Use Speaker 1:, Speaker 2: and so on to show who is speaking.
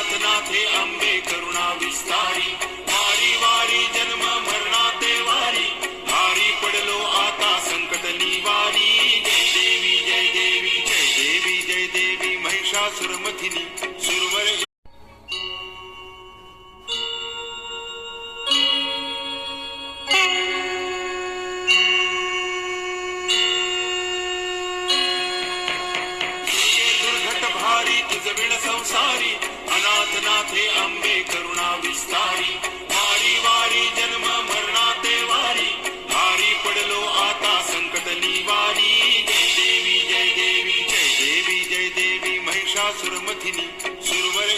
Speaker 1: अनाथ नाथे अंबे करुणा विस्तारी, वारी वारी जन्म मरणाते वारी, भारी पडलो आता संकट निवारी. जय देवी जय देवी जय देवी जय देवी महिषासुरमथिनी सुरवर. संसारी अनाथ नाथे अंबे करुणा विस्तारी,